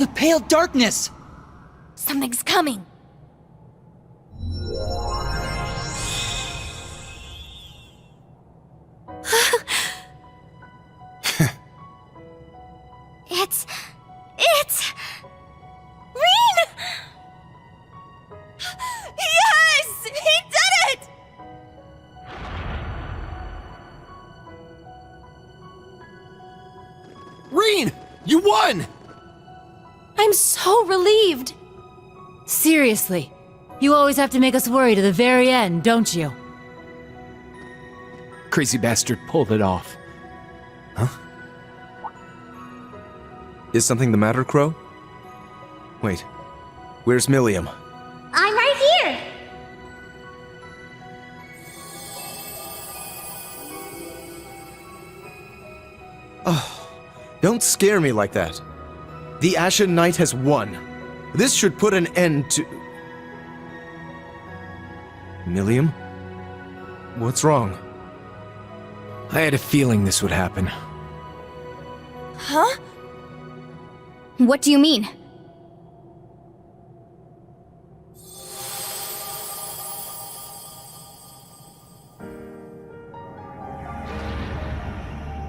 The pale darkness! Something's coming. It's... Rean! Yes! He did it! Rean! You won! I'm so relieved. Seriously, you always have to make us worry to the very end, don't you? Crazy bastard pulled it off. Huh? Is something the matter, Crow? Wait, where's Milliam? I'm right here! Oh, don't scare me like that. The Ashen Knight has won. This should put an end to... Milliam? What's wrong? I had a feeling this would happen. Huh? What do you mean?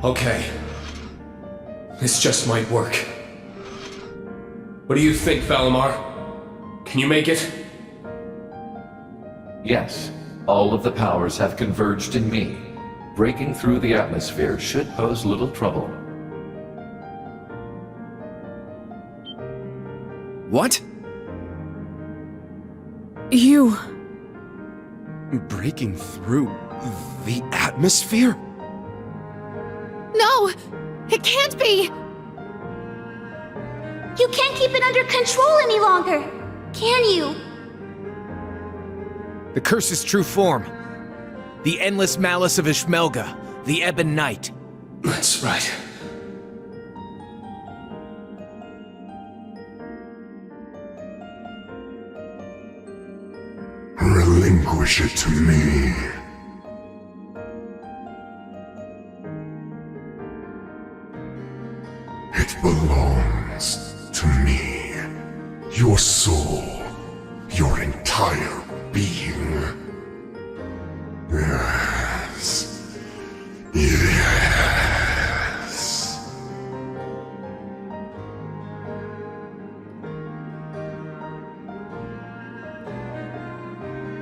Okay. This just might work. What do you think, Valimar? Can you make it? Yes, all of the powers have converged in me. Breaking through the atmosphere should pose little trouble. What? You... Breaking through the atmosphere? No! It can't be! You can't keep it under control any longer, can you? The curse's true form. The endless malice of Ishmelga, the Ebon Knight. That's right. Relinquish it to me. It belongs to me. Your soul, your entire being. Yes. Yes.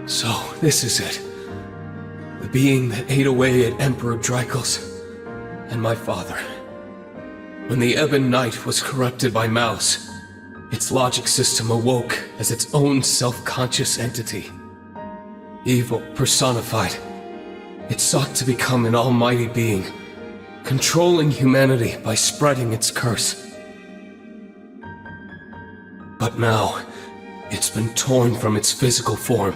So, this is it. The being that ate away at Emperor Drykos and my father. When the Ebon Knight was corrupted by malice, its logic system awoke as its own self-conscious entity. Evil personified, it sought to become an almighty being, controlling humanity by spreading its curse. But now, it's been torn from its physical form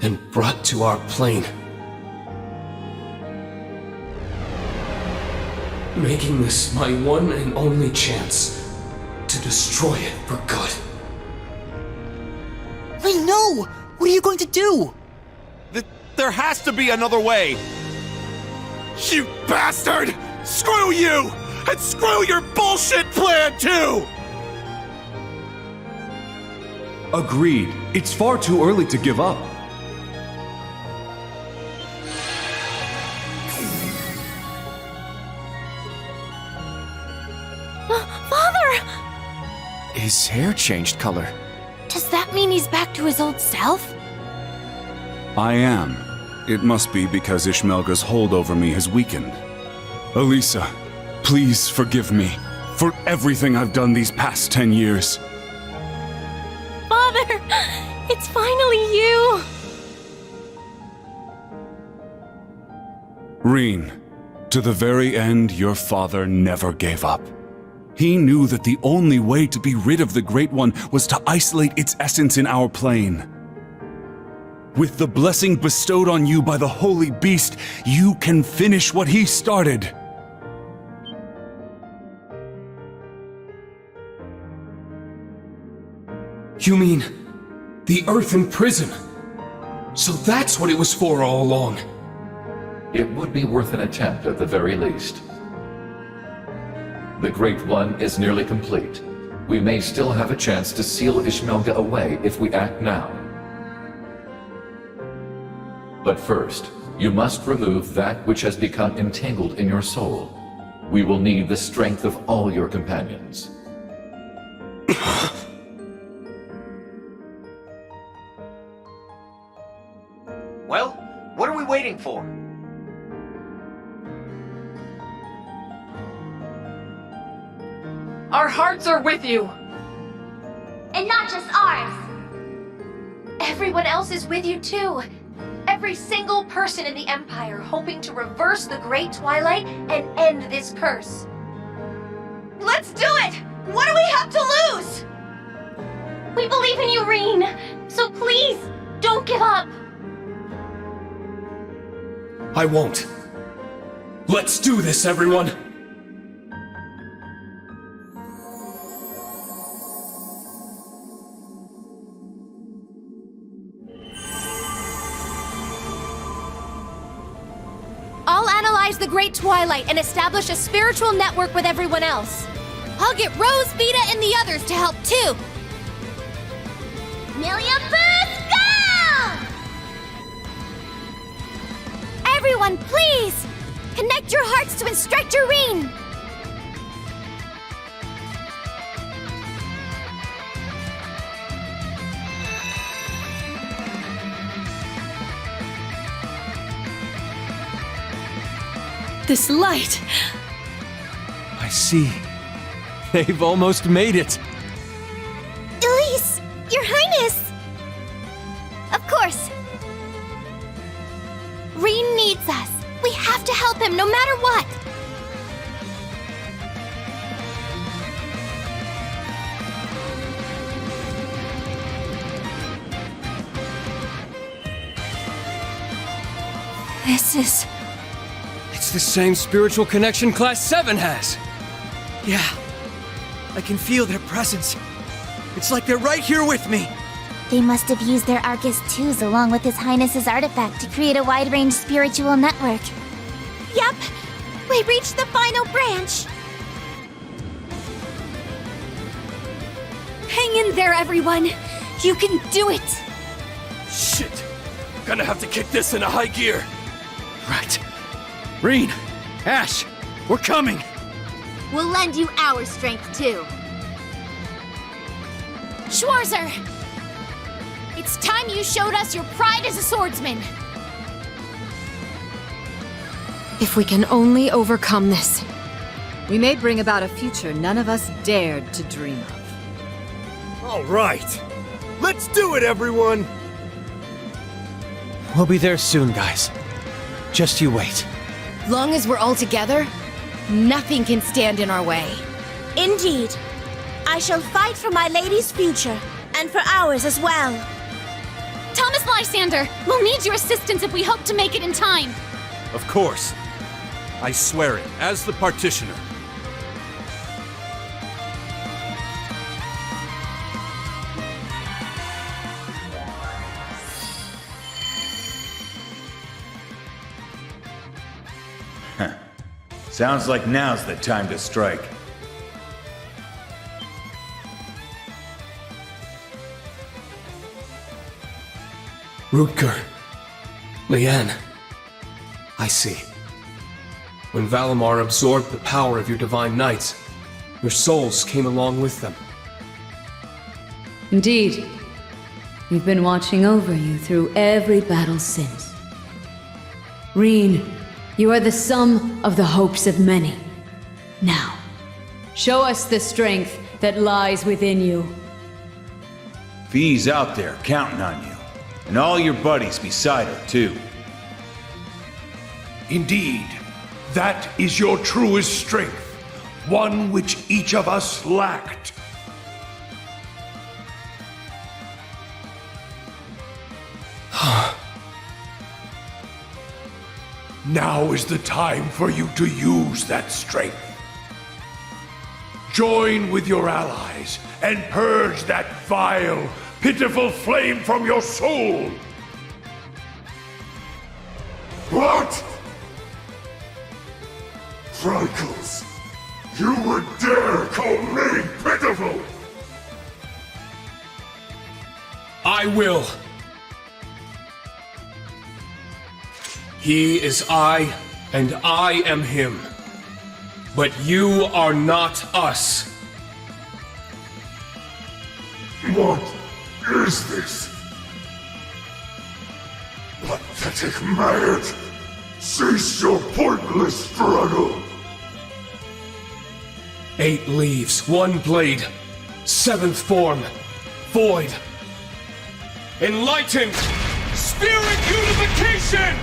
and brought to our plane. Making this my one and only chance to destroy it for good. Rean, no! What are you going to do? There has to be another way! You bastard! Screw you! And screw your bullshit plan, too! Agreed. It's far too early to give up. Father! His hair changed color. Does that mean he's back to his old self? I am. It must be because Ishmelga's hold over me has weakened. Elisa, please forgive me for everything I've done these past 10 years. Father! It's finally you! Rean, to the very end, your father never gave up. He knew that the only way to be rid of the Great One was to isolate its essence in our plane. With the blessing bestowed on you by the Holy Beast, you can finish what he started. You mean, the Earthen Prison? So that's what it was for all along. It would be worth an attempt at the very least. The Great One is nearly complete. We may still have a chance to seal Ishmelga away if we act now. But first, you must remove that which has become entangled in your soul. We will need the strength of all your companions. Well, what are we waiting for? Our hearts are with you! And not just ours. Everyone else is with you too. Every single person in the Empire hoping to reverse the Great Twilight and end this curse. Let's do it! What do we have to lose? We believe in you, Reen. So please, don't give up. I won't. Let's do this, everyone! I'll analyze the Great Twilight and establish a spiritual network with everyone else. I'll get Rose, Vita, and the others to help too. Million Boost, go! Everyone, please! Connect your hearts to Instructor Reen! This light! I see. They've almost made it. Elise! Your Highness! Of course. Reen needs us. We have to help him no matter what. This is... It's the same spiritual connection Class 7 has! Yeah. I can feel their presence. It's like they're right here with me. They must have used their Arcus 2s along with His Highness's artifact to create a wide-range spiritual network. Yup! We reached the final branch! Hang in there, everyone! You can do it! Shit! Gonna have to kick this into high gear! Right. Reen! Ash! We're coming! We'll lend you our strength, too. Schwarzer! It's time you showed us your pride as a swordsman! If we can only overcome this, we may bring about a future none of us dared to dream of. All right. Let's do it, everyone! We'll be there soon, guys. Just you wait. Long as we're all together, nothing can stand in our way. Indeed. I shall fight for my lady's future, and for ours as well. Thomas Lysander, we'll need your assistance if we hope to make it in time. Of course. I swear it, as the partitioner. Sounds like now's the time to strike. Rutger. Leanne. I see. When Valimar absorbed the power of your Divine Knights, your souls came along with them. Indeed. We've been watching over you through every battle since. Reen, you are the sum of the hopes of many. Now, show us the strength that lies within you. Vi's out there counting on you. And all your buddies beside her, too. Indeed, that is your truest strength, one which each of us lacked. Now is the time for you to use that strength. Join with your allies and purge that vile, pitiful flame from your soul. What? Tricles, you would dare call me pitiful? I will. He is I, and I am him. But you are not us. What is this? Pathetic marriage! Cease your pointless struggle! 8 leaves, 1 blade, 7th form, void. Enlightened! Spirit unification!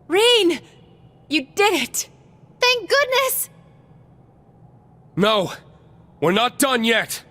Rean! You did it! Thank goodness! No, we're not done yet.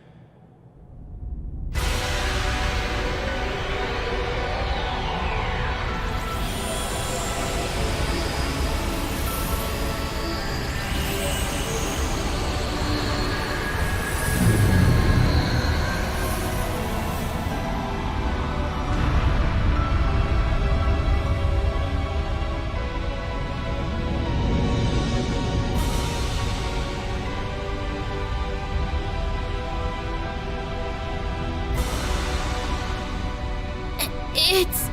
It's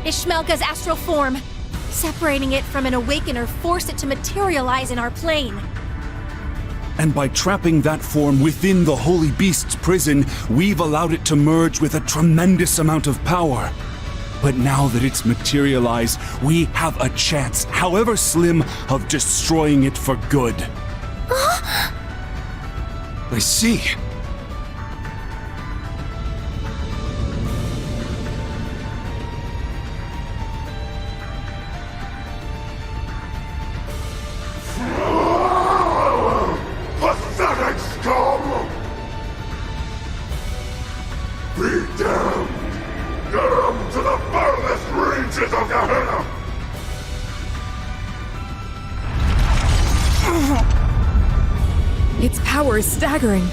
Ishmelga's astral form. Separating it from an awakener forced it to materialize in our plane. And by trapping that form within the Holy Beast's prison, we've allowed it to merge with a tremendous amount of power. But now that it's materialized, we have a chance, however slim, of destroying it for good. I see. Pathetic scum! Be damned! Damned to the farthest reaches of Gehenna! Its power is staggering.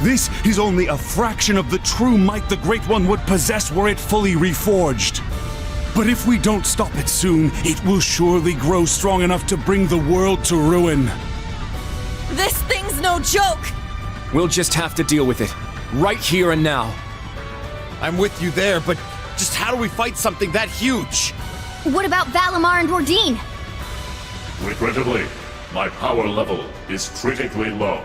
This is only a fraction of the true might the Great One would possess were it fully reforged. But if we don't stop it soon, it will surely grow strong enough to bring the world to ruin. This thing's no joke! We'll just have to deal with it, right here and now. I'm with you there, but just how do we fight something that huge? What about Valimar and Ordine? Regrettably, my power level is critically low.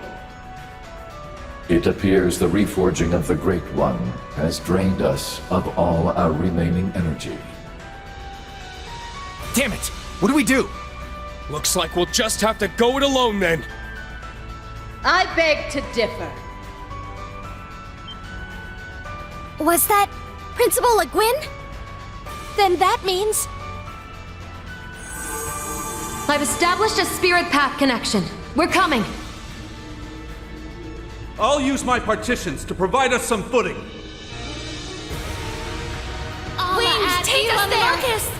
It appears the reforging of the Great One has drained us of all our remaining energy. Damn it! What do we do? Looks like we'll just have to go it alone then. I beg to differ. Was that Principal Le Guin? Then that means... I've established a spirit path connection. We're coming. I'll use my partitions to provide us some footing. Wings, take us there! Marcus.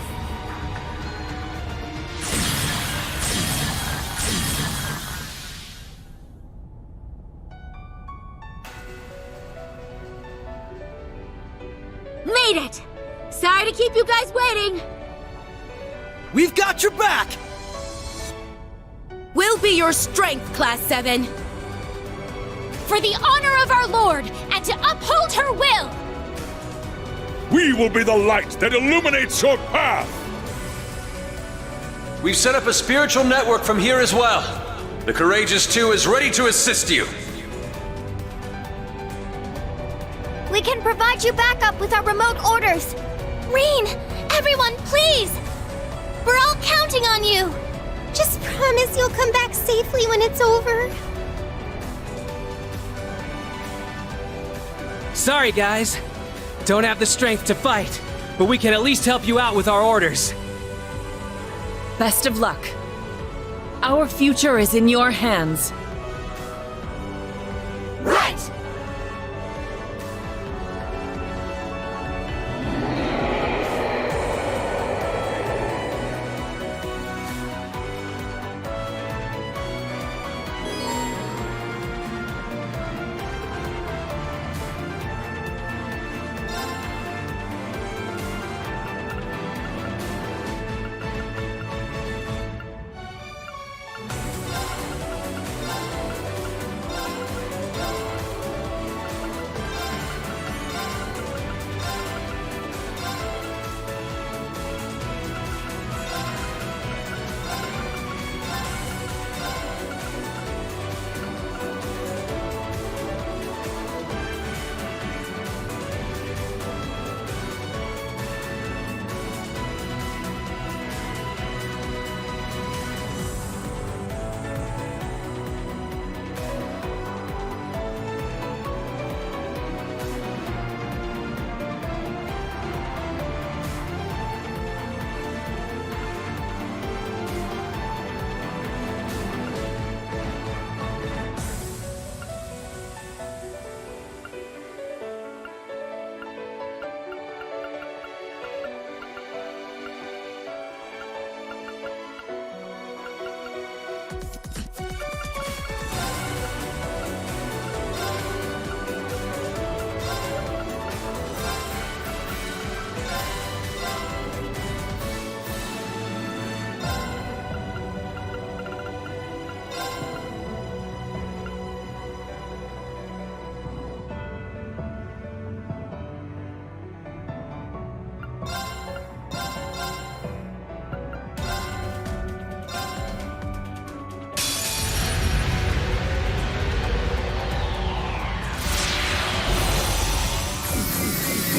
Made it! Sorry to keep you guys waiting. We've got your back! We'll be your strength, Class 7. For the honor of our Lord, and to uphold her will! We will be the light that illuminates your path! We've set up a spiritual network from here as well. The Courageous 2 is ready to assist you. We can provide you backup with our remote orders. Rean, everyone, please! We're all counting on you! Just promise you'll come back safely when it's over. Sorry, guys. Don't have the strength to fight, but we can at least help you out with our orders. Best of luck. Our future is in your hands.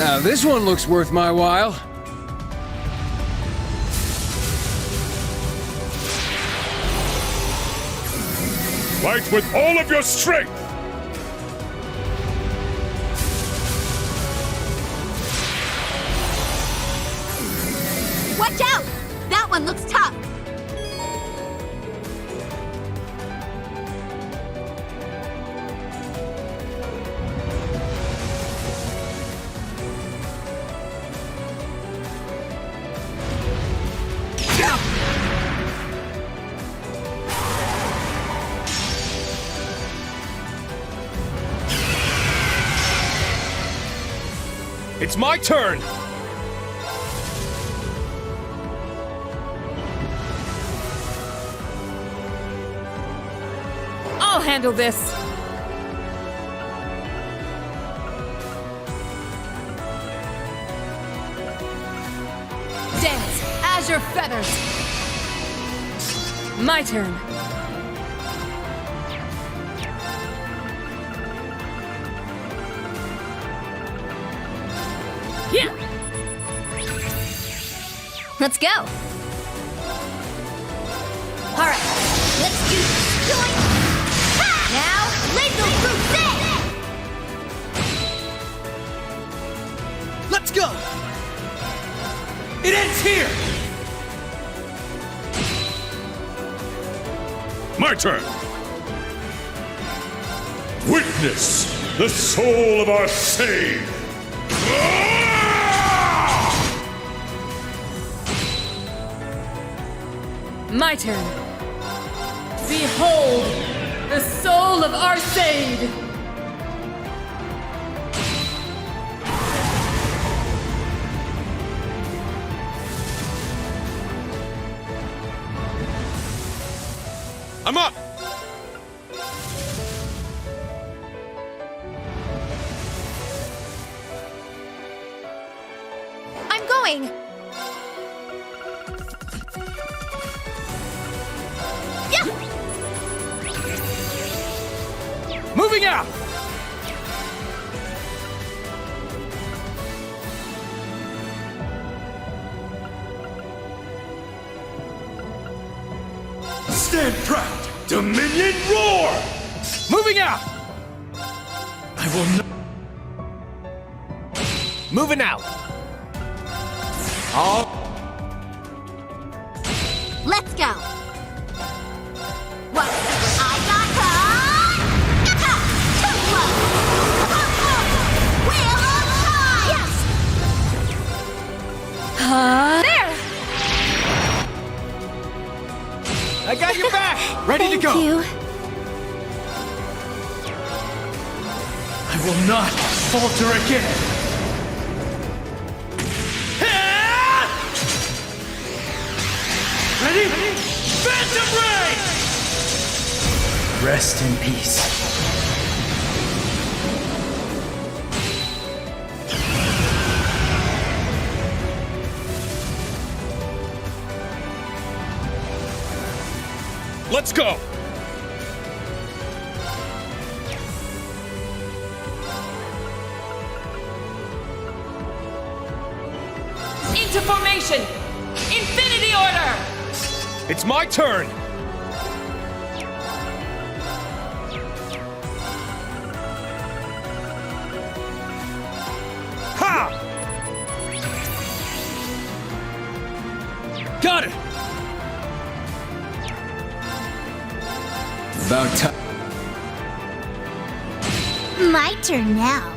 Now this one looks worth my while. Fight with all of your strength! Watch out! That one looks tough. It's my turn! I'll handle this. Dance, azure feathers. My turn. Yeah. Let's go. All right, let's do this. Join. Now, Lethal Crusade! Let's go! It ends here! My turn! Witness the soul of our sage! My turn. Behold, the soul of Arsaid! I'm up! I'm going! Yeah! Moving out! Stand proud! Dominion roar! Moving out! I will not. Moving out! Let's go! What? I got her! Too close! Wheel of time! Yes! There! I got your back! Ready to go! Thank you. I will not falter again! Ready? Phantom Ray! Rest in peace. Let's go! Into formation! Infinity Order! It's my turn! Ha! Got it! About time. My turn now.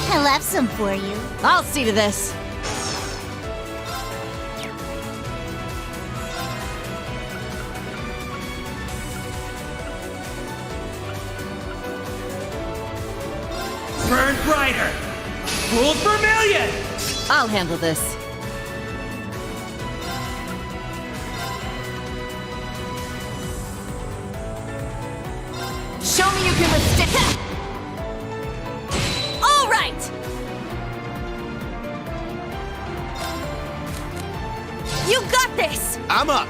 I left some for you. I'll see to this. Burn brighter! Gold vermilion! I'll handle this. Show me you can withstand. All right. You got this. I'm up!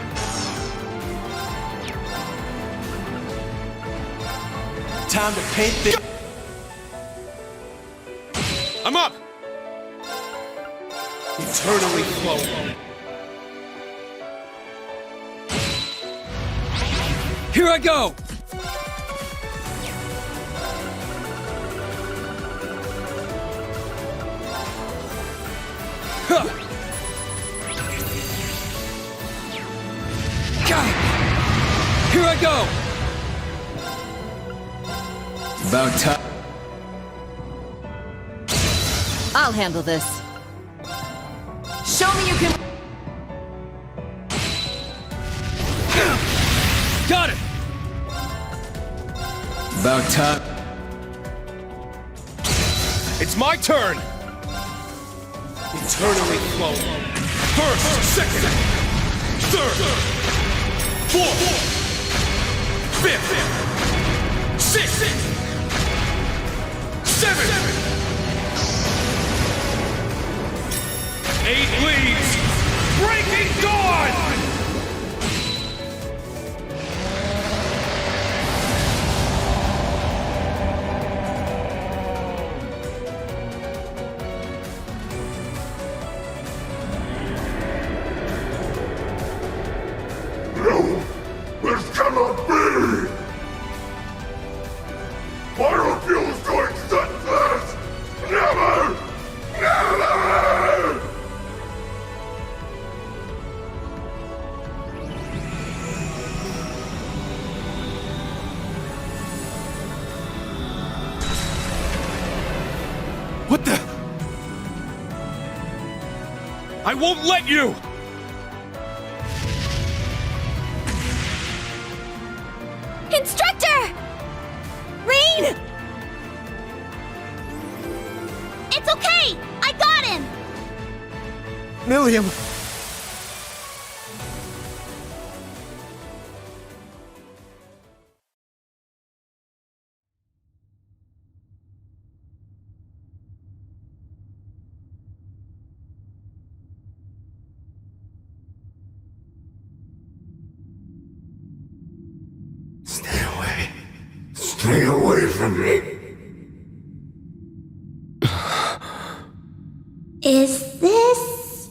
Time to paint this. I'm up! Eternally flowing. Here I go! Huh. God. Here I go! About time. I'll handle this. Show me you can... Got it! About time. It's my turn! Eternally flowing. First, second, third, fourth, fifth, sixth, seventh, 8 leaves, breaking dawn! This cannot be! I refuse to accept this! Never! Never! What the? I won't let you! Instructor! Rain! It's okay! I got him! Milliam! Stay away from me! Is this...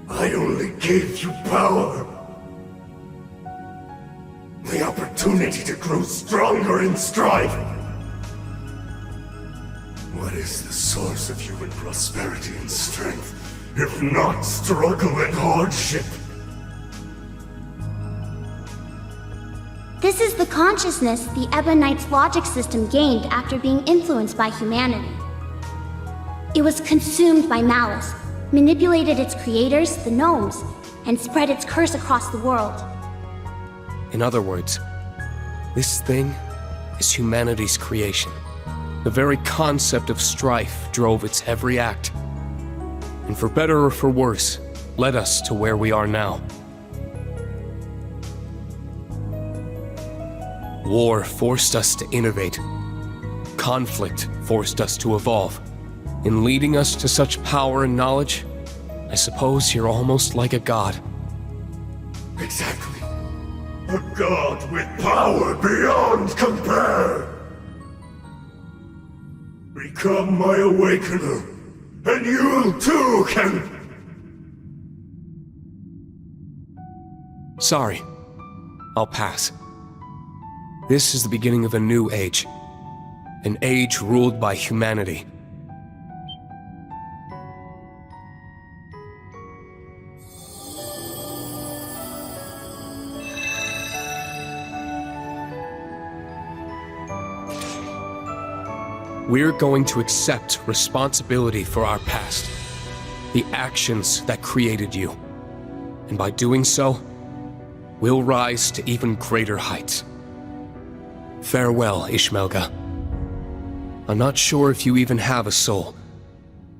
I only gave you power. The opportunity to grow stronger in strife. What is the source of human prosperity and strength, if not struggle and hardship? This is the consciousness the Ebonite's logic system gained after being influenced by humanity. It was consumed by malice, manipulated its creators, the gnomes, and spread its curse across the world. In other words, this thing is humanity's creation. The very concept of strife drove its every act. And for better or for worse, led us to where we are now. War forced us to innovate. Conflict forced us to evolve. In leading us to such power and knowledge, I suppose you're almost like a god. Exactly. A god with power beyond compare! Become my awakener, and you too can... Sorry. I'll pass. This is the beginning of a new age. An age ruled by humanity. We're going to accept responsibility for our past, the actions that created you. And by doing so, we'll rise to even greater heights. Farewell, Ishmelga. I'm not sure if you even have a soul,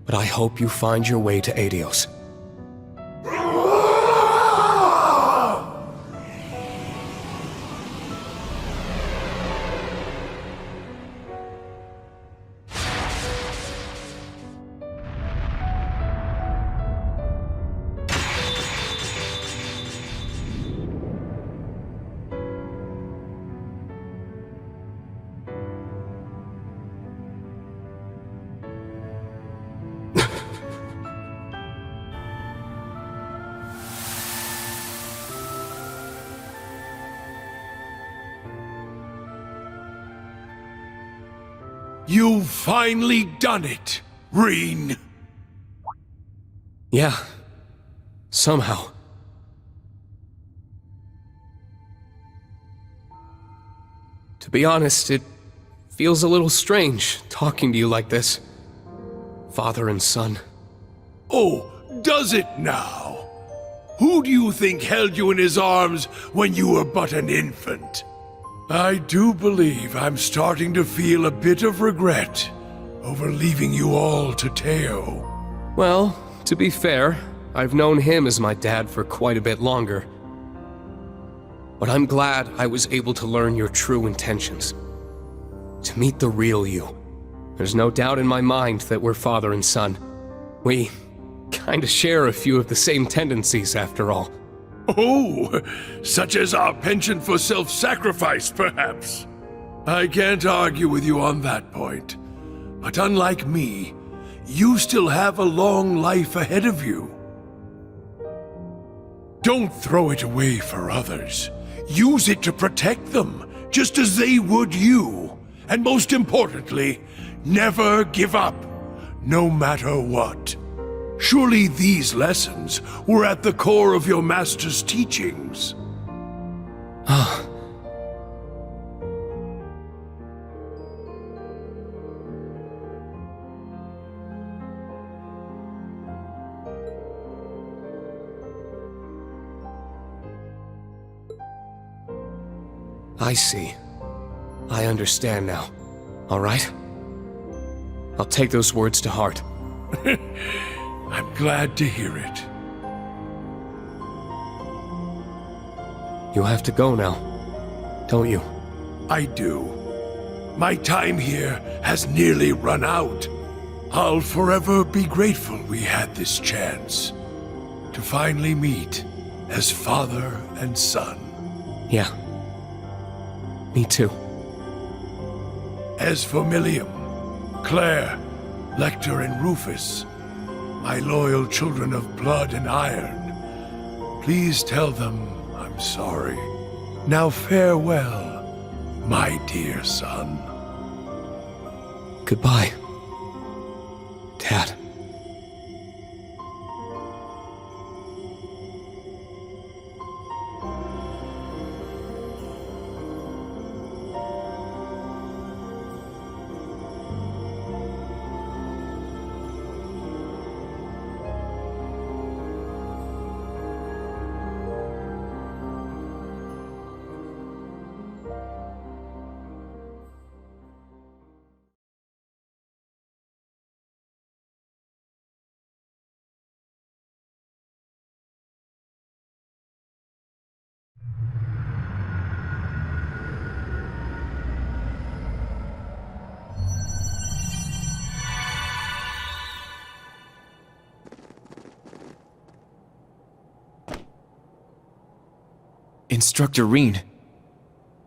but I hope you find your way to Aidios. You've finally done it, Reen. Yeah. Somehow. To be honest, it feels a little strange talking to you like this. Father and son. Oh, does it now? Who do you think held you in his arms when you were but an infant? I do believe I'm starting to feel a bit of regret over leaving you all to Teo. Well, to be fair, I've known him as my dad for quite a bit longer. But I'm glad I was able to learn your true intentions. To meet the real you. There's no doubt in my mind that we're father and son. We kinda share a few of the same tendencies, after all. Oh, such as our penchant for self-sacrifice, perhaps. I can't argue with you on that point. But unlike me, you still have a long life ahead of you. Don't throw it away for others. Use it to protect them, just as they would you. And most importantly, never give up, no matter what. Surely these lessons were at the core of your master's teachings. Ah. I see. I understand now. All right? I'll take those words to heart. I'm glad to hear it. You have to go now, don't you? I do. My time here has nearly run out. I'll forever be grateful we had this chance to finally meet as father and son. Yeah. Me too. As for Millium, Claire, Lecter, and Rufus, my loyal children of blood and iron, please tell them I'm sorry. Now farewell, my dear son. Goodbye, Dad. Instructor Reen.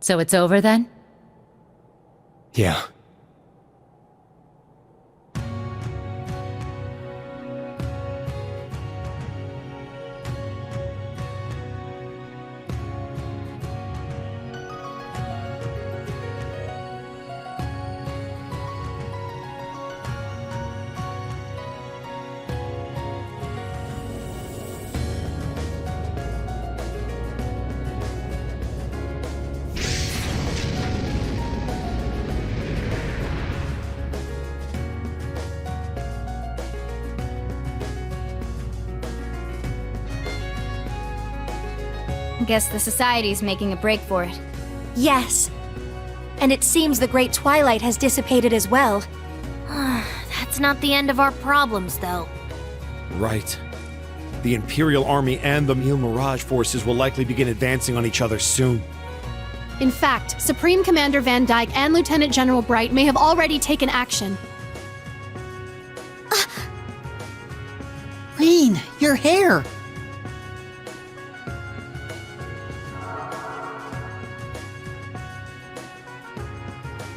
So it's over then? Yeah. Guess the Society's making a break for it. Yes. And it seems the Great Twilight has dissipated as well. That's not the end of our problems, though. Right. The Imperial Army and the Mille Mirage forces will likely begin advancing on each other soon. In fact, Supreme Commander Van Dyke and Lieutenant General Bright may have already taken action. Reen, your hair!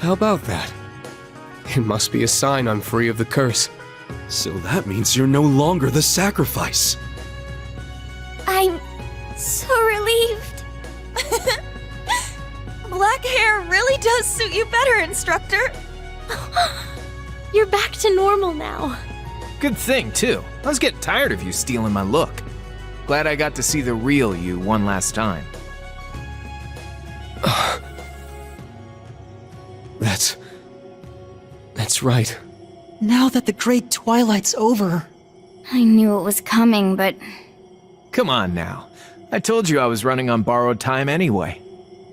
How about that? It must be a sign I'm free of the curse. So that means you're no longer the sacrifice. I'm so relieved. Black hair really does suit you better, Instructor. You're back to normal now. Good thing, too. I was getting tired of you stealing my look. Glad I got to see the real you one last time. That's right. Now that the Great Twilight's over. I knew it was coming, but... Come on now. I told you I was running on borrowed time anyway.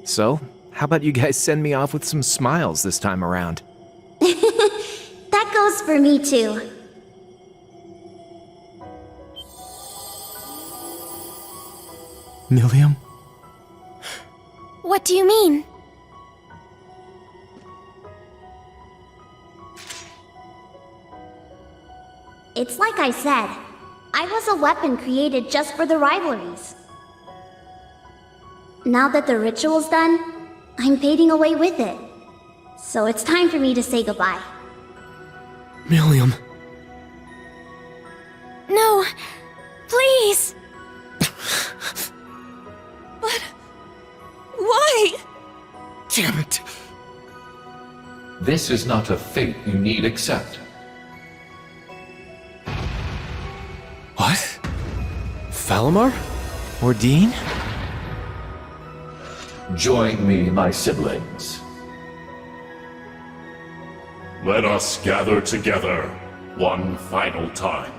So, how about you guys send me off with some smiles this time around? That goes for me too. Millium? What do you mean? It's like I said. I was a weapon created just for the rivalries. Now that the ritual's done, I'm fading away with it. So it's time for me to say goodbye. Millium. No, please. But why? Damn it. This is not a fate you need accept. What? Falamar? Ordine? Join me, my siblings. Let us gather together one final time.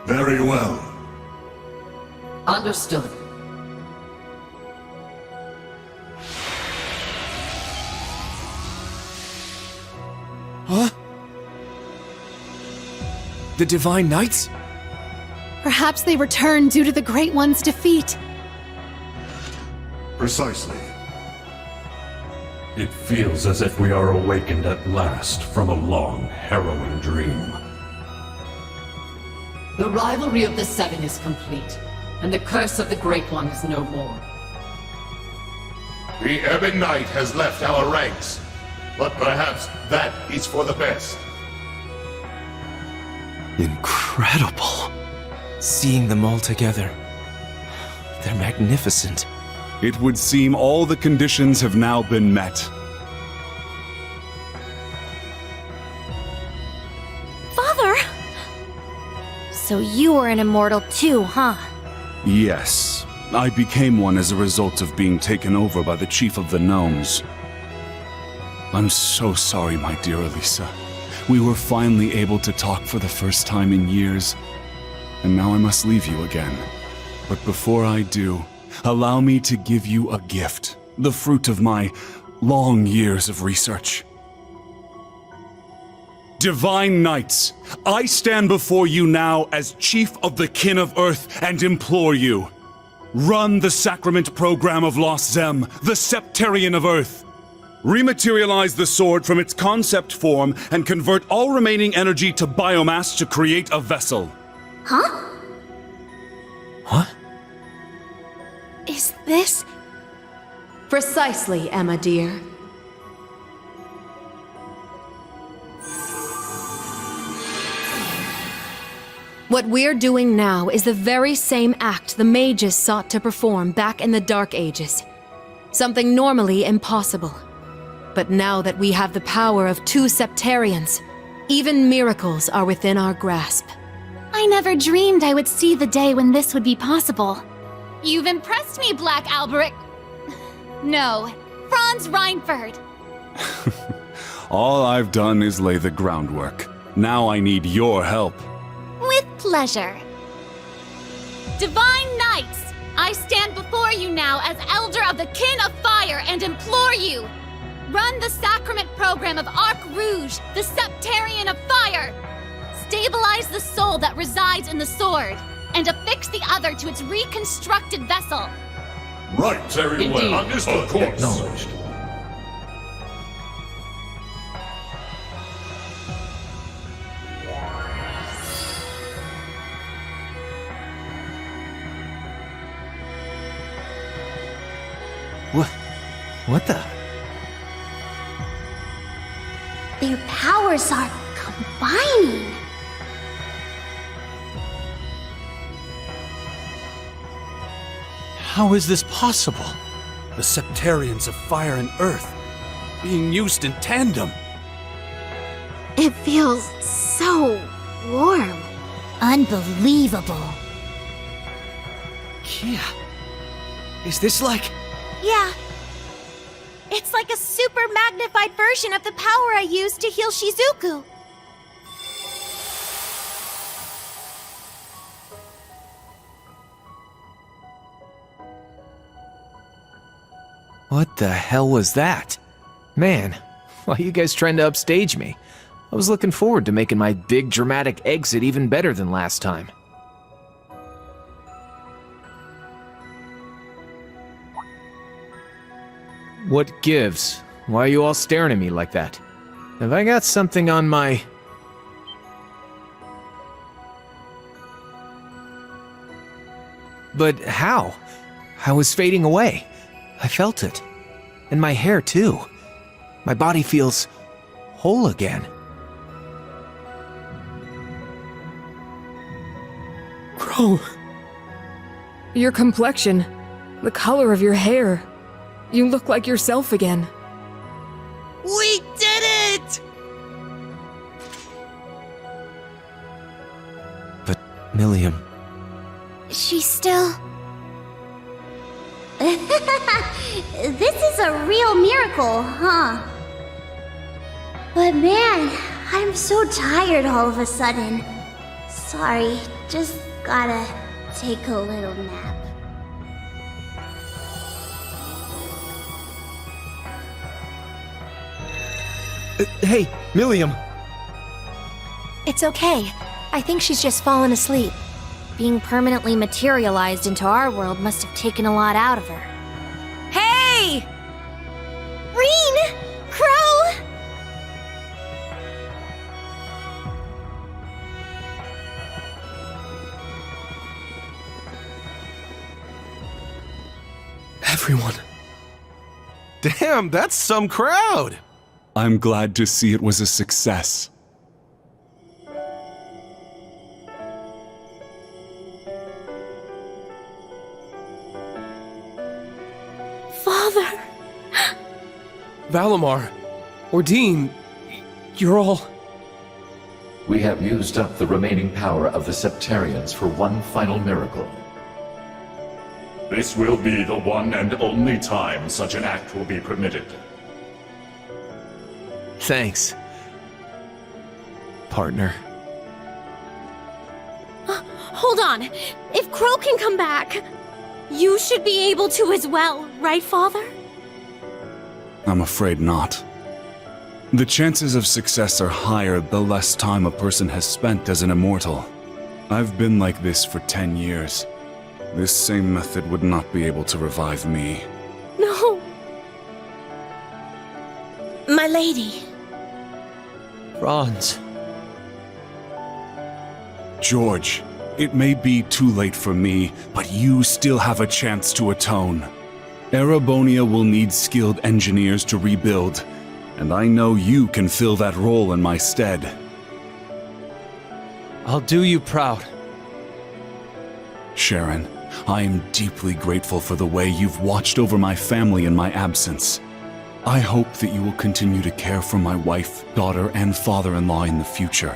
Very well. Understood. Huh? The Divine Knights? Perhaps they returned due to the Great One's defeat. Precisely. It feels as if we are awakened at last from a long, harrowing dream. The rivalry of the Seven is complete, and the curse of the Great One is no more. The Ebon Knight has left our ranks, but perhaps that is for the best. Incredible. Seeing them all together. They're magnificent. It would seem all the conditions have now been met. Father! So you were an immortal too, huh? Yes, I became one as a result of being taken over by the Chief of the Gnomes. I'm so sorry, my dear Elisa. We were finally able to talk for the first time in years, and now I must leave you again. But before I do, allow me to give you a gift, the fruit of my long years of research. Divine Knights, I stand before you now as Chief of the Kin of Earth and implore you. Run the Sacrament Program of Lost Zem, the Septarian of Earth. Rematerialize the sword from its concept form and convert all remaining energy to biomass to create a vessel. Huh? What? Is this... Precisely, Emma dear. What we're doing now is the very same act the mages sought to perform back in the Dark Ages. Something normally impossible. But now that we have the power of 2 Septarians, even miracles are within our grasp. I never dreamed I would see the day when this would be possible. You've impressed me, Black Alberic. No, Franz Reinford. All I've done is lay the groundwork. Now I need your help. With pleasure. Divine Knights, I stand before you now as Elder of the Kin of Fire and implore you. Run the Sacrament Program of Arc Rouge, the Septarian of Fire. Stabilize the soul that resides in the sword, and affix the other to its reconstructed vessel. Right, very well. Understood. Of course. Acknowledged. What the? Their powers are combining. How is this possible? The Septarians of Fire and Earth. being used in tandem. It feels so warm. Unbelievable. Kia, is this like... Yeah. It's like a super magnified version of the power I used to heal Shizuku. What the hell was that? Man, why are you guys trying to upstage me? I was looking forward to making my big dramatic exit even better than last time. What gives? Why are you all staring at me like that? Have I got something on my... But how? I was fading away. I felt it. And my hair, too. My body feels whole again. Crow. Your complexion, the color of your hair. You look like yourself again. We did it! But, Milliam... She's still... This is a real miracle, huh? But man, I'm so tired all of a sudden. Sorry, just gotta take a little nap. Hey, Milliam! It's okay. I think she's just fallen asleep. Being permanently materialized into our world must have taken a lot out of her. Hey! Reen! Crow! Everyone. Damn, that's some crowd! I'm glad to see it was a success. Father! Valimar, Ordine, you're all... We have used up the remaining power of the Septarians for one final miracle. This will be the one and only time such an act will be permitted. Thanks. Partner. Hold on. If Crow can come back, you should be able to as well, right, Father? I'm afraid not. The chances of success are higher the less time a person has spent as an immortal. I've been like this for 10 years. This same method would not be able to revive me. No. My lady. Franz. George, it may be too late for me, but you still have a chance to atone. Erebonia will need skilled engineers to rebuild, and I know you can fill that role in my stead. I'll do you proud. Sharon, I am deeply grateful for the way you've watched over my family in my absence. I hope that you will continue to care for my wife, daughter, and father-in-law in the future.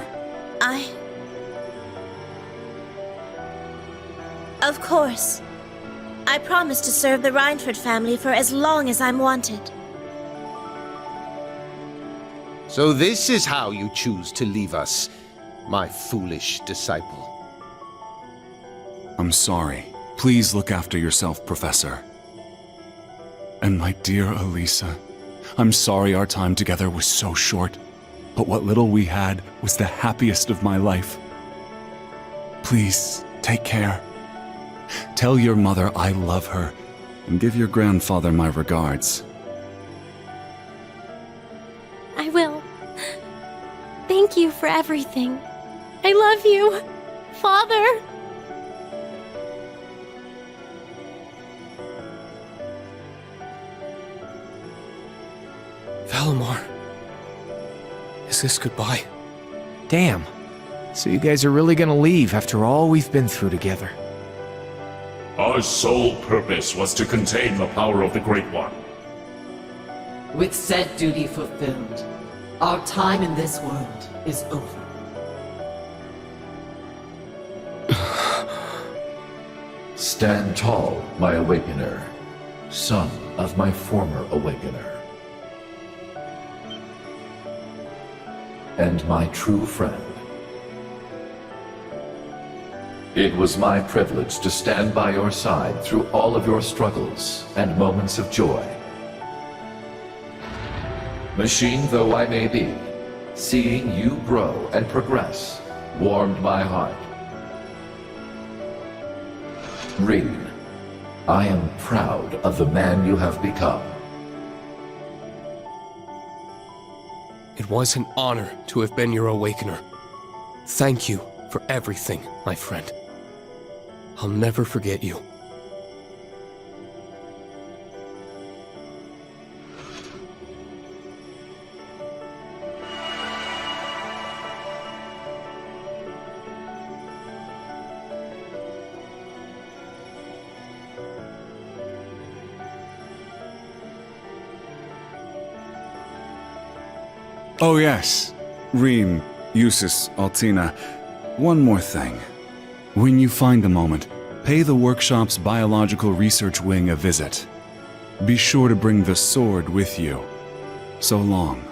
Of course. I promise to serve the Reinford family for as long as I'm wanted. So this is how you choose to leave us, my foolish disciple. I'm sorry. Please look after yourself, Professor. And my dear Elisa, I'm sorry our time together was so short, but what little we had was the happiest of my life. Please, take care. Tell your mother I love her, and give your grandfather my regards. I will. Thank you for everything. I love you, Father. Valimar. Is this goodbye? Damn. So you guys are really gonna leave after all we've been through together? Our sole purpose was to contain the power of the Great One. With said duty fulfilled, our time in this world is over. Stand tall, my awakener, son of my former awakener. And my true friend. It was my privilege to stand by your side through all of your struggles and moments of joy. Machine though I may be, seeing you grow and progress warmed my heart. Rean, I am proud of the man you have become. It was an honor to have been your awakener. Thank you for everything, my friend. I'll never forget you. Oh yes, Rean, Eustace, Altina, one more thing. When you find a moment, pay the workshop's biological research wing a visit. Be sure to bring the sword with you. So long.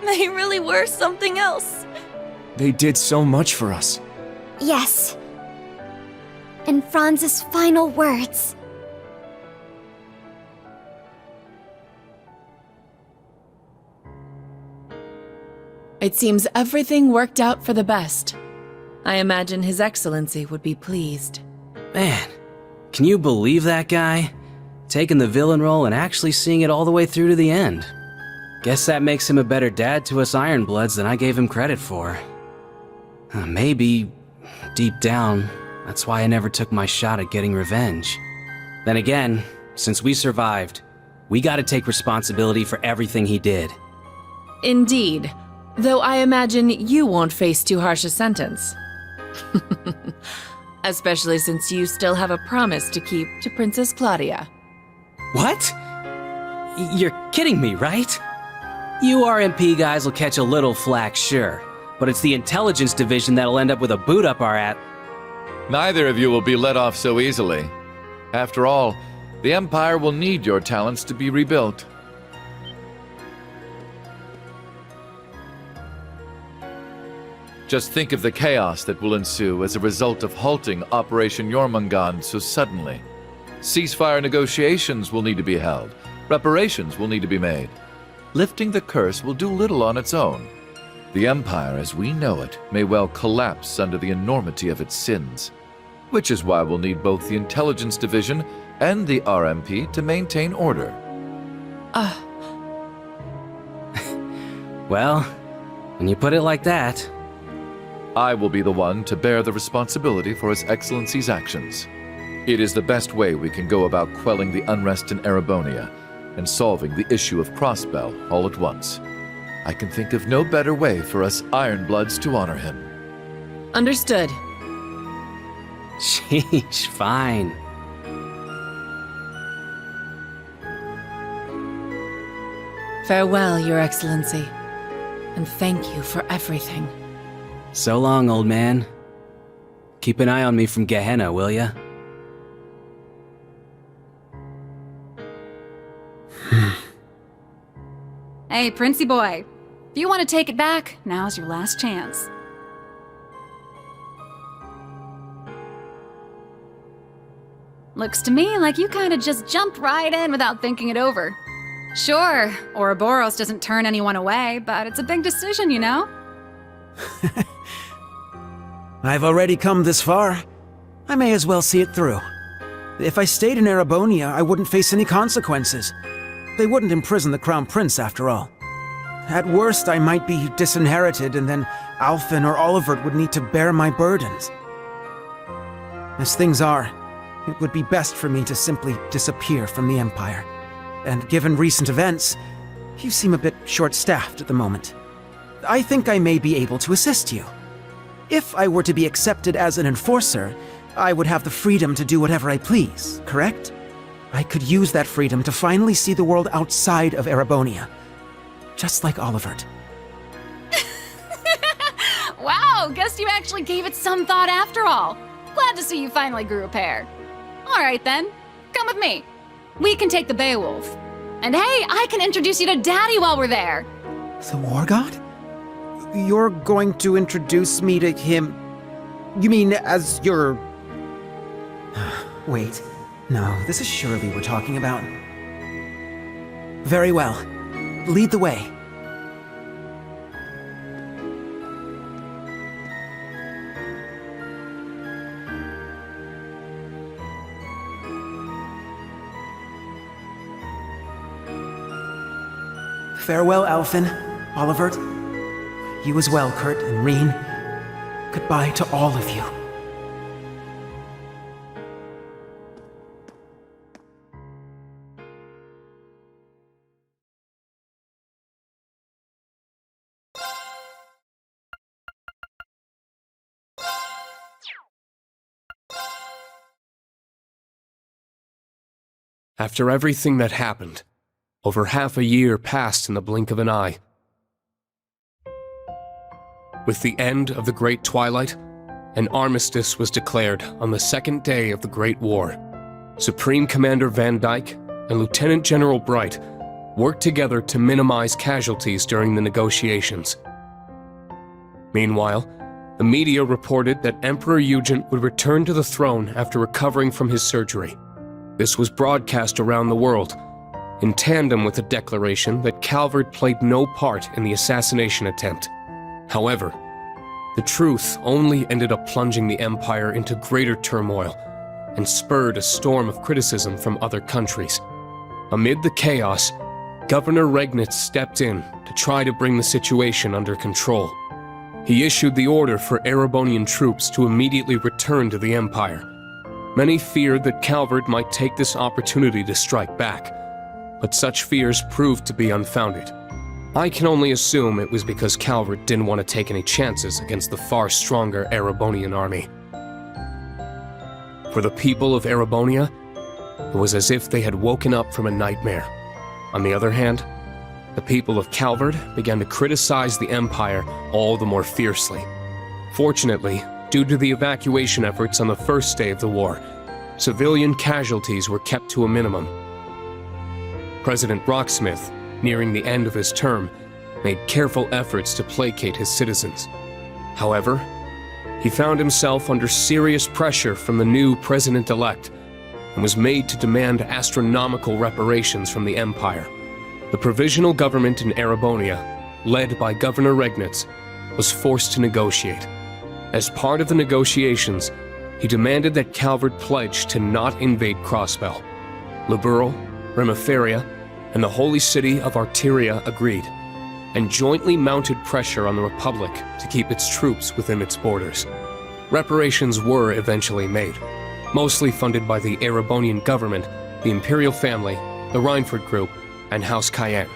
They really were something else. They did so much for us. Yes. And Franz's final words. It seems everything worked out for the best. I imagine His Excellency would be pleased. Man, can you believe that guy? Taking the villain role and actually seeing it all the way through to the end. Guess that makes him a better dad to us Ironbloods than I gave him credit for. Maybe, deep down, that's why I never took my shot at getting revenge. Then again, since we survived, we gotta take responsibility for everything he did. Indeed, though I imagine you won't face too harsh a sentence. Especially since you still have a promise to keep to Princess Claudia. What? You're kidding me, right? You RMP guys will catch a little flack, sure, but it's the intelligence division that'll end up with a boot up our at. Neither of you will be let off so easily. After all, the Empire will need your talents to be rebuilt. Just think of the chaos that will ensue as a result of halting Operation Jormungand so suddenly. Ceasefire negotiations will need to be held. Reparations will need to be made. Lifting the curse will do little on its own. The Empire as we know it may well collapse under the enormity of its sins. Which is why we'll need both the Intelligence Division and the RMP to maintain order. Well, when you put it like that... I will be the one to bear the responsibility for His Excellency's actions. It is the best way we can go about quelling the unrest in Erebonia and solving the issue of Crossbell all at once. I can think of no better way for us Ironbloods to honor him. Understood. Sheesh, fine. Farewell, Your Excellency, and thank you for everything. So long, old man. Keep an eye on me from Gehenna, will ya? Hey, Princey boy. If you want to take it back, now's your last chance. Looks to me like you kinda just jumped right in without thinking it over. Sure, Ouroboros doesn't turn anyone away, but it's a big decision, you know? I've already come this far. I may as well see it through. If I stayed in Erebonia, I wouldn't face any consequences. They wouldn't imprison the Crown Prince, after all. At worst, I might be disinherited, and then Alphen or Olivert would need to bear my burdens. As things are, it would be best for me to simply disappear from the Empire. And given recent events, you seem a bit short-staffed at the moment. I think I may be able to assist you. If I were to be accepted as an enforcer, I would have the freedom to do whatever I please, correct? I could use that freedom to finally see the world outside of Erebonia. Just like Olivert. Wow, guess you actually gave it some thought after all. Glad to see you finally grew a pair. All right then, come with me. We can take the Beowulf. And hey, I can introduce you to Daddy while we're there. The War God? You're going to introduce me to him? You mean as your... Wait, no, this is Shirley we're talking about. Very well. Lead the way. Farewell, Alphen, Olivert. You as well, Kurt and Reen. Goodbye to all of you. After everything that happened, over half a year passed in the blink of an eye. With the end of the Great Twilight, an armistice was declared on the second day of the Great War. Supreme Commander Van Dyke and Lieutenant General Bright worked together to minimize casualties during the negotiations. Meanwhile, the media reported that Emperor Eugen would return to the throne after recovering from his surgery. This was broadcast around the world, in tandem with the declaration that Calvard played no part in the assassination attempt. However, the truth only ended up plunging the Empire into greater turmoil and spurred a storm of criticism from other countries. Amid the chaos, Governor Regnitz stepped in to try to bring the situation under control. He issued the order for Erebonian troops to immediately return to the Empire. Many feared that Calvard might take this opportunity to strike back, but such fears proved to be unfounded. I can only assume it was because Calvard didn't want to take any chances against the far stronger Erebonian army. For the people of Erebonia, it was as if they had woken up from a nightmare. On the other hand, the people of Calvard began to criticize the Empire all the more fiercely. Fortunately, due to the evacuation efforts on the first day of the war, civilian casualties were kept to a minimum. President Rocksmith, nearing the end of his term, made careful efforts to placate his citizens. However, he found himself under serious pressure from the new president-elect and was made to demand astronomical reparations from the Empire. The provisional government in Erebonia, led by Governor Regnitz, was forced to negotiate. As part of the negotiations, he demanded that Calvard pledge to not invade Crossbell. Liberl, Remiferia, and the holy city of Arteria agreed, and jointly mounted pressure on the Republic to keep its troops within its borders. Reparations were eventually made, mostly funded by the Erebonian government, the Imperial family, the Reinford Group, and House Cayenne.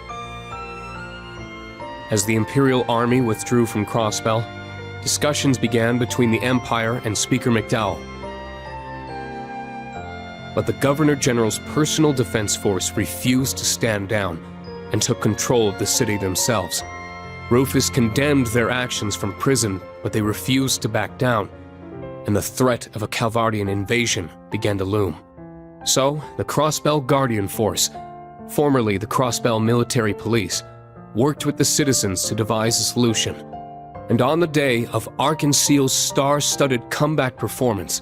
As the Imperial army withdrew from Crossbell, discussions began between the Empire and Speaker McDowell. But the Governor General's personal defense force refused to stand down and took control of the city themselves. Rufus condemned their actions from prison, but they refused to back down, and the threat of a Calvardian invasion began to loom. So, the Crossbell Guardian Force, formerly the Crossbell Military Police, worked with the citizens to devise a solution. And on the day of Arkansas' star-studded comeback performance,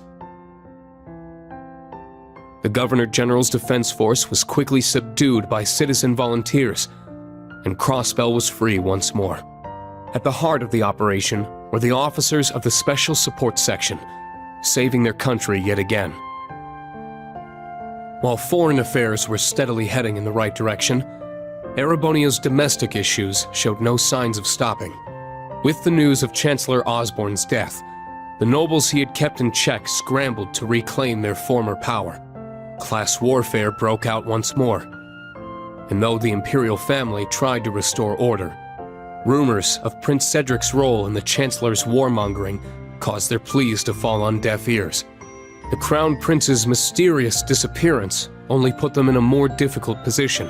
the Governor General's defense force was quickly subdued by citizen volunteers, and Crossbell was free once more. At the heart of the operation were the officers of the Special Support Section, saving their country yet again. While foreign affairs were steadily heading in the right direction, Erebonia's domestic issues showed no signs of stopping. With the news of Chancellor Osborne's death, the nobles he had kept in check scrambled to reclaim their former power. Class warfare broke out once more. And though the imperial family tried to restore order, rumors of Prince Cedric's role in the Chancellor's warmongering caused their pleas to fall on deaf ears. The Crown Prince's mysterious disappearance only put them in a more difficult position.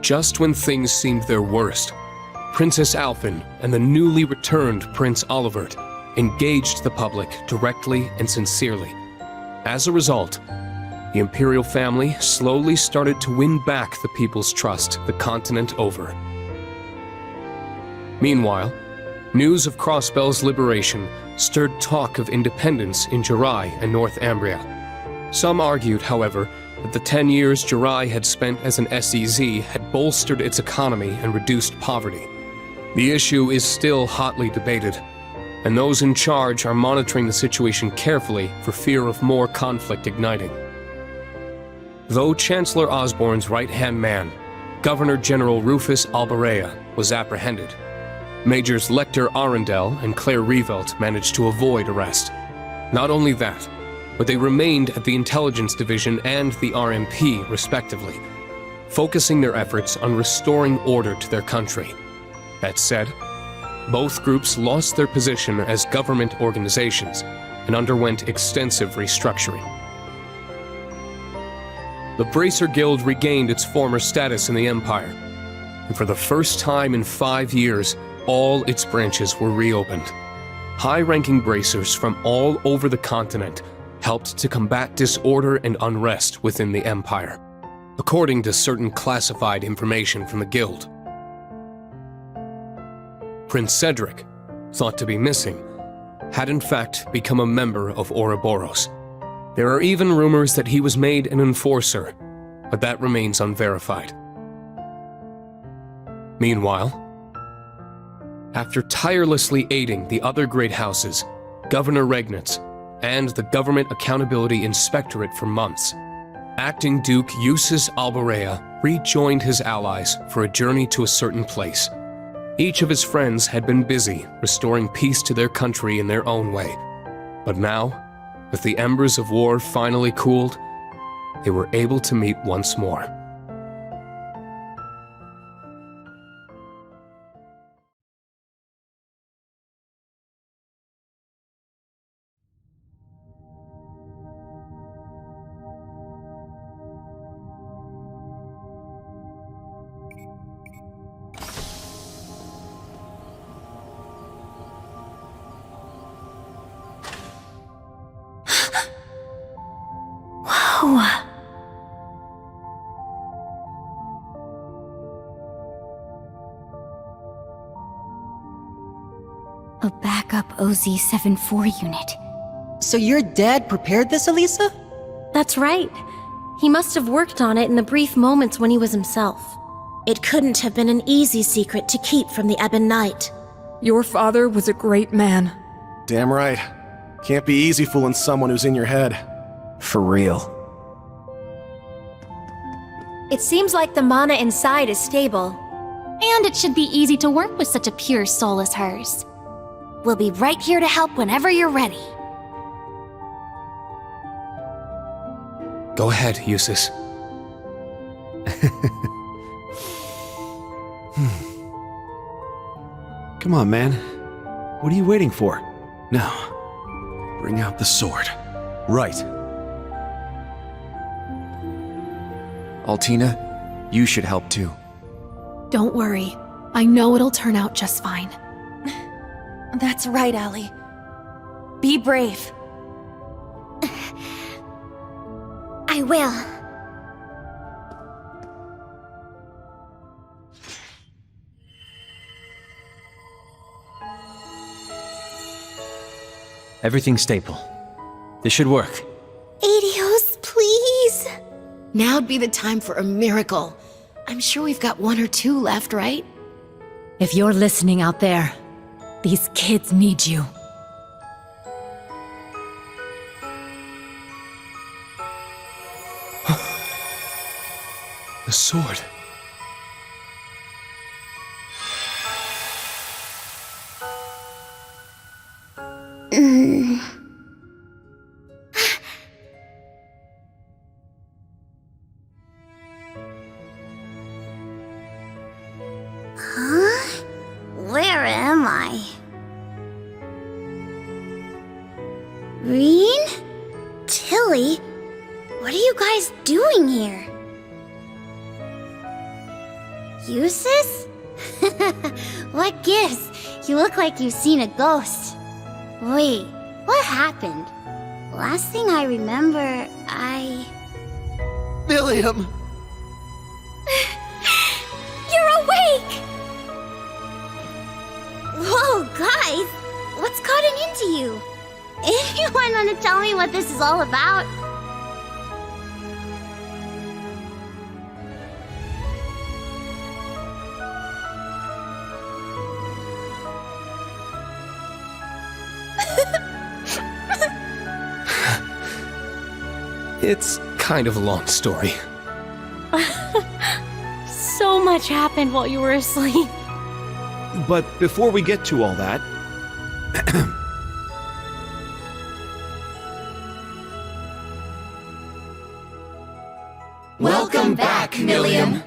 Just when things seemed their worst, Princess Alphen and the newly returned Prince Olivert engaged the public directly and sincerely. As a result, the imperial family slowly started to win back the people's trust the continent over. Meanwhile, news of Crossbell's liberation stirred talk of independence in Jirai and North Ambria. Some argued, however, that the 10 years Jirai had spent as an SEZ had bolstered its economy and reduced poverty. The issue is still hotly debated, and those in charge are monitoring the situation carefully for fear of more conflict igniting. Though Chancellor Osborne's right-hand man, Governor General Rufus Albarea, was apprehended, Majors Lecter Arundel and Claire Revelt managed to avoid arrest. Not only that, but they remained at the Intelligence Division and the RMP, respectively, focusing their efforts on restoring order to their country. That said, both groups lost their position as government organizations and underwent extensive restructuring. The Bracer Guild regained its former status in the Empire, and for the first time in 5 years, all its branches were reopened. High-ranking bracers from all over the continent helped to combat disorder and unrest within the Empire, according to certain classified information from the Guild. Prince Cedric, thought to be missing, had in fact become a member of Ouroboros. There are even rumors that he was made an enforcer, but that remains unverified. Meanwhile, after tirelessly aiding the other great houses, Governor Regnitz, and the Government Accountability Inspectorate for months, Acting Duke Eustace Albarea rejoined his allies for a journey to a certain place. Each of his friends had been busy restoring peace to their country in their own way. But now, with the embers of war finally cooled, they were able to meet once more. A backup OZ-74 unit. So your dad prepared this, Elisa? That's right. He must have worked on it in the brief moments when he was himself. It couldn't have been an easy secret to keep from the Ebon Knight. Your father was a great man. Damn right. Can't be easy fooling someone who's in your head. For real. It seems like the mana inside is stable. And it should be easy to work with such a pure soul as hers. We'll be right here to help whenever you're ready. Go ahead, Eustace. Come on, man. What are you waiting for? Now, bring out the sword. Right. Altina, you should help too. Don't worry. I know it'll turn out just fine. That's right, Allie. Be brave. I will. Everything's stable. This should work. Adios, please. Now'd be the time for a miracle. I'm sure we've got 1 or 2 left, right? If you're listening out there, these kids need you. The The sword. Huh? Where am I? Reen? Tilly? What are you guys doing here? Eustace? What gives? You look like you've seen a ghost. Wait, what happened? Last thing I remember, William! You're awake! Whoa, guys! What's gotten into you? Anyone want to tell me what this is all about? It's kind of a long story. So much happened while you were asleep. But before we get to all that, Welcome back, Milliam.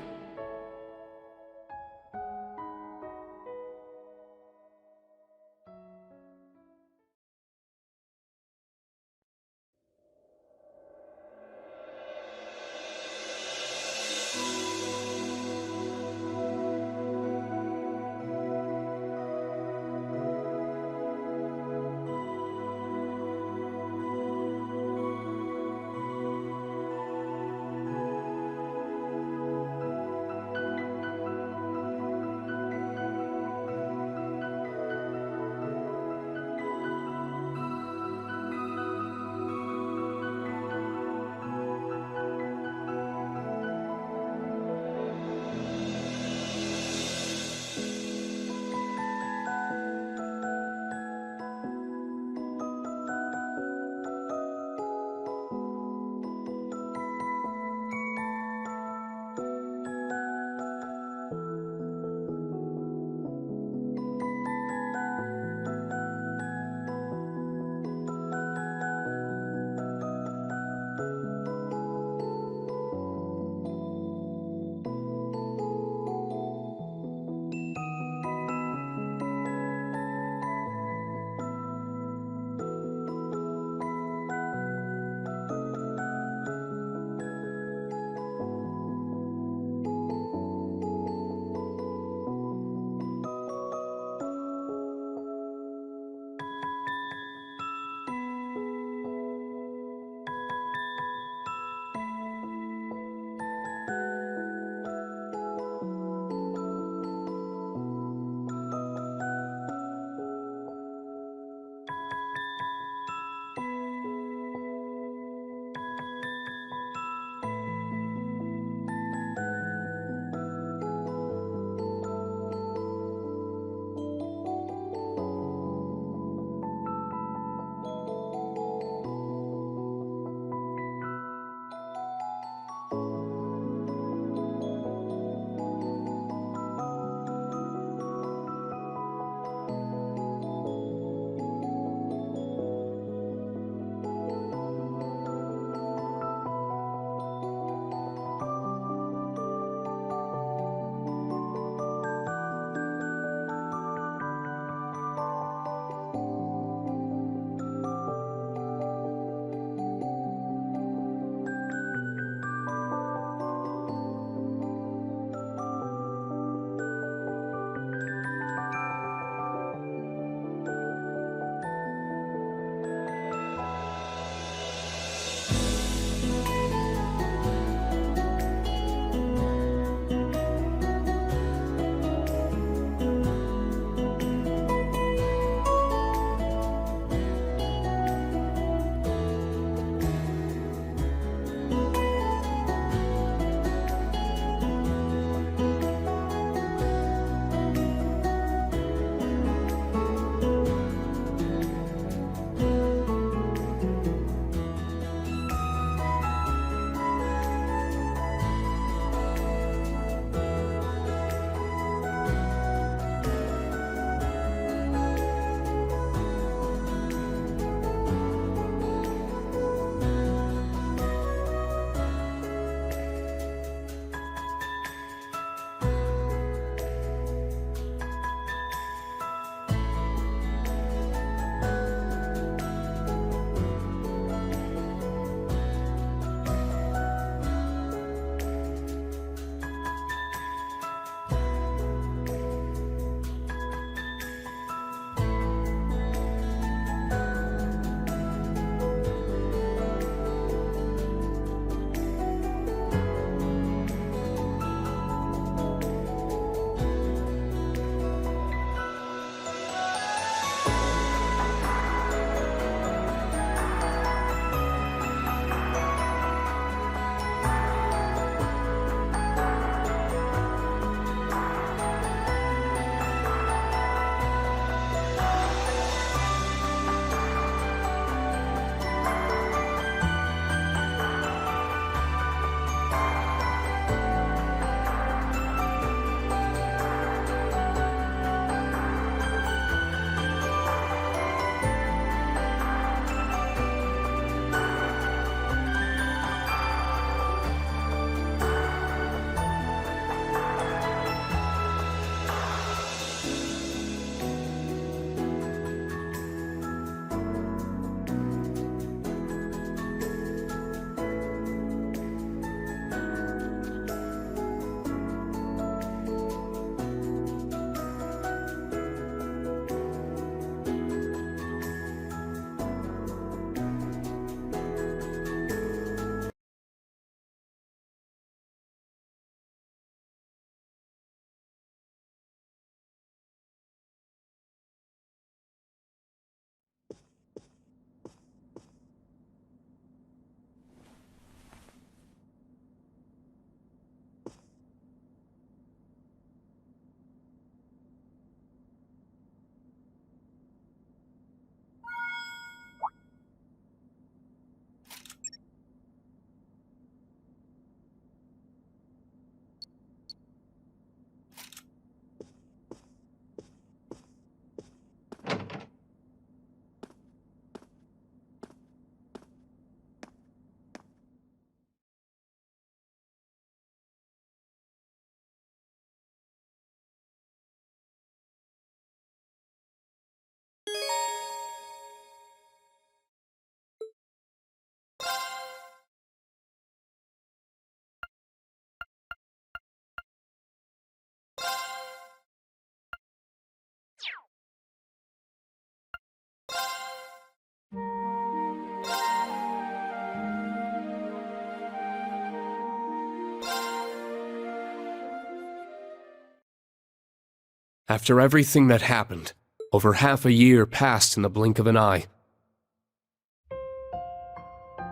After everything that happened, over half a year passed in the blink of an eye.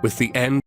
With the end